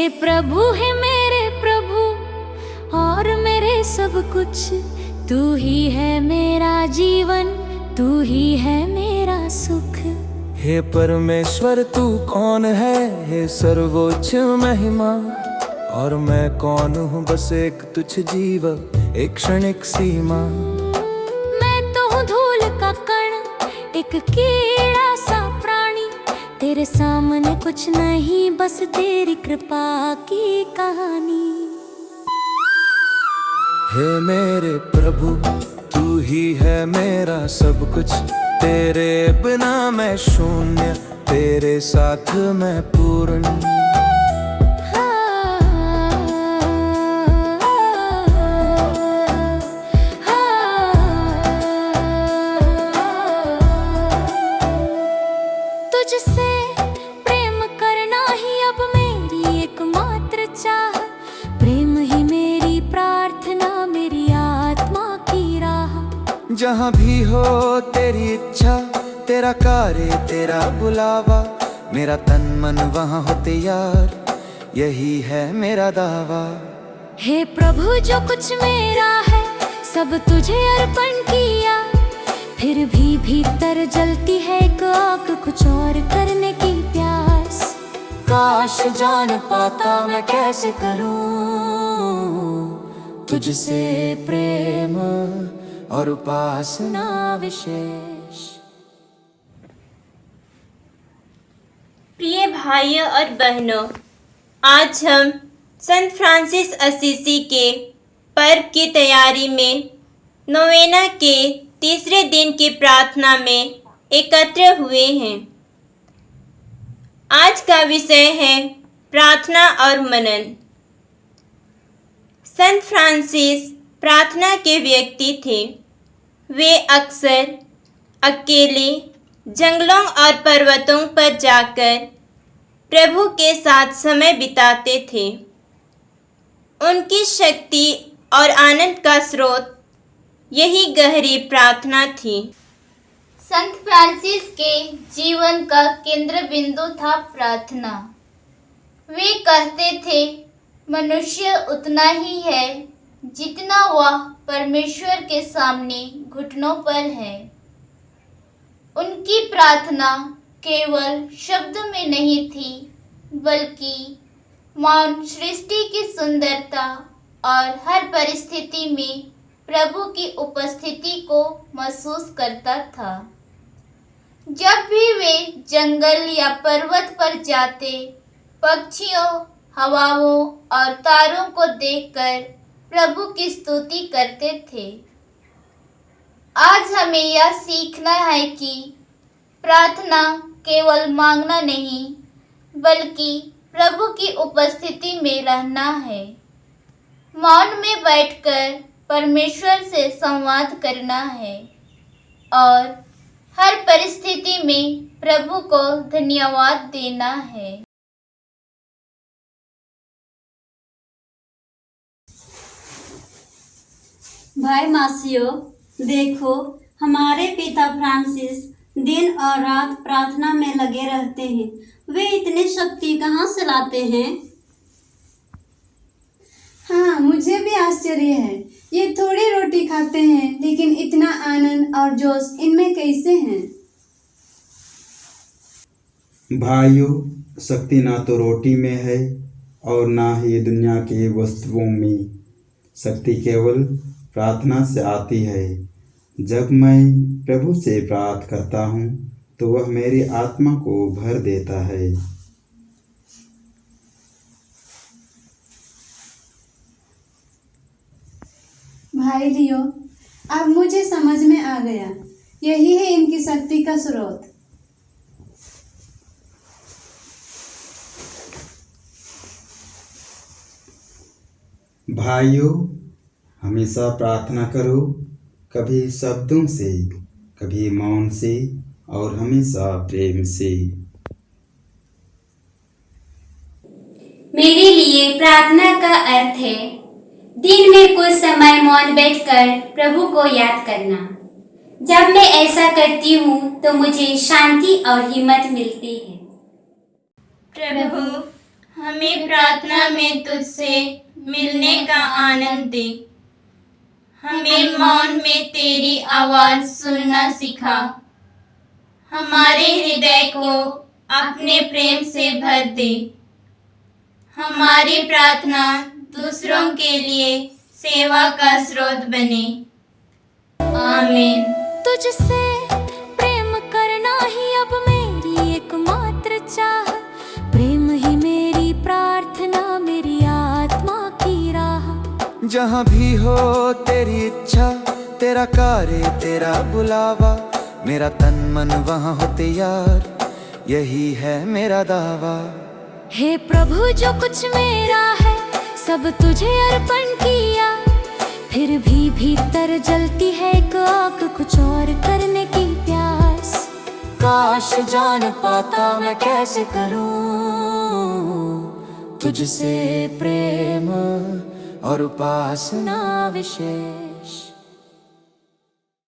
हे प्रभु है मेरे प्रभु और मेरे सब कुछ, तू ही है मेरा जीवन, तू ही है मेरा सुख। हे परमेश्वर तू कौन है, हे सर्वोच्च महिमा, और मैं कौन हूँ बस एक तुच्छ जीव, एक क्षणिक सीमा। मैं तो हूँ धूल का कण, एक कीड़ा सा प्राणी, तेरे सामने कुछ नहीं, बस तेरी कृपा की कहानी। हे मेरे प्रभु तू ही है मेरा सब कुछ, तेरे बिना मैं शून्य, तेरे साथ मैं पूर्ण। तुझसे प्रेम करना ही अब मेरी एकमात्र चाह, प्रेम ही मेरी प्रार्थना, मेरी आत्मा की राह। जहाँ भी हो तेरी इच्छा, तेरा कार्य तेरा बुलावा, मेरा तन मन वहाँ हो तैयार, यही है मेरा दावा। हे प्रभु जो कुछ मेरा है सब तुझे अर्पण किया, फिर भी भीतर जलती है एक आग, कुछ और करने की प्यास। काश जान पाता मैं कैसे करूं तुझसे प्रेम और उपासना विशेष। प्रिय भाइयों और बहनों, आज हम संत फ्रांसिस असीसी के पर्व की तैयारी में नोवेना के तीसरे दिन की प्रार्थना में एकत्र हुए हैं। आज का विषय है प्रार्थना और मनन। संत फ्रांसिस प्रार्थना के व्यक्ति थे। वे अक्सर अकेले जंगलों और पर्वतों पर जाकर प्रभु के साथ समय बिताते थे। उनकी शक्ति और आनंद का स्रोत यही गहरी प्रार्थना थी। संत फ्रांसिस के जीवन का केंद्र बिंदु था प्रार्थना। वे कहते थे, मनुष्य उतना ही है जितना वह परमेश्वर के सामने घुटनों पर है। उनकी प्रार्थना केवल शब्द में नहीं थी, बल्कि मौन सृष्टि की सुंदरता और हर परिस्थिति में प्रभु की उपस्थिति को महसूस करता था। जब भी वे जंगल या पर्वत पर जाते, पक्षियों, हवाओं और तारों को देखकर प्रभु की स्तुति करते थे। आज हमें यह सीखना है कि प्रार्थना केवल मांगना नहीं, बल्कि प्रभु की उपस्थिति में रहना है। मौन में बैठकर परमेश्वर से संवाद करना है और हर परिस्थिति में प्रभु को धन्यवाद देना है। भाई मासियों, देखो हमारे पिता फ्रांसिस दिन और रात प्रार्थना में लगे रहते हैं। वे इतनी शक्ति कहाँ से लाते हैं? हाँ, मुझे भी आश्चर्य है। ये थोड़ी रोटी खाते हैं, लेकिन इतना आनंद और जोश इनमें कैसे हैं? भाइयों, शक्ति ना तो रोटी में है और ना ही दुनिया की वस्तुओं में। शक्ति केवल प्रार्थना से आती है। जब मैं प्रभु से प्रार्थना करता हूँ तो वह मेरी आत्मा को भर देता है। भाई लियो, अब मुझे समझ में आ गया। यही है इनकी शक्ति का स्रोत। भाइयों, हमेशा प्रार्थना करो, कभी शब्दों से, कभी मौन से और हमेशा प्रेम से। मेरे लिए प्रार्थना का अर्थ है दिन में कुछ समय मौन बैठकर प्रभु को याद करना। जब मैं ऐसा करती हूँ तो मुझे शांति और हिम्मत मिलती है। प्रभु, हमें प्रार्थना में तुझसे मिलने का आनंद दे। हमें मौन में तेरी आवाज सुनना सिखा। हमारे हृदय को अपने प्रेम से भर दे। हमारी प्रार्थना दूसरों के लिए सेवा का स्रोत बने। आमीन। तुझसे प्रेम करना ही अब मेरी एकमात्र चाह, प्रेम ही मेरी प्रार्थना, मेरी आत्मा की राह। जहाँ भी हो तेरी इच्छा, तेरा कार्य तेरा बुलावा, मेरा तन मन वहाँ हो तैयार, यही है मेरा दावा। हे प्रभु जो कुछ मेरा है सब तुझे अर्पण किया, फिर भी भीतर जलती है एक आग कुछ और करने की प्यास। काश जान पाता मैं कैसे करूं तुझसे प्रेम और उपासना विशेष।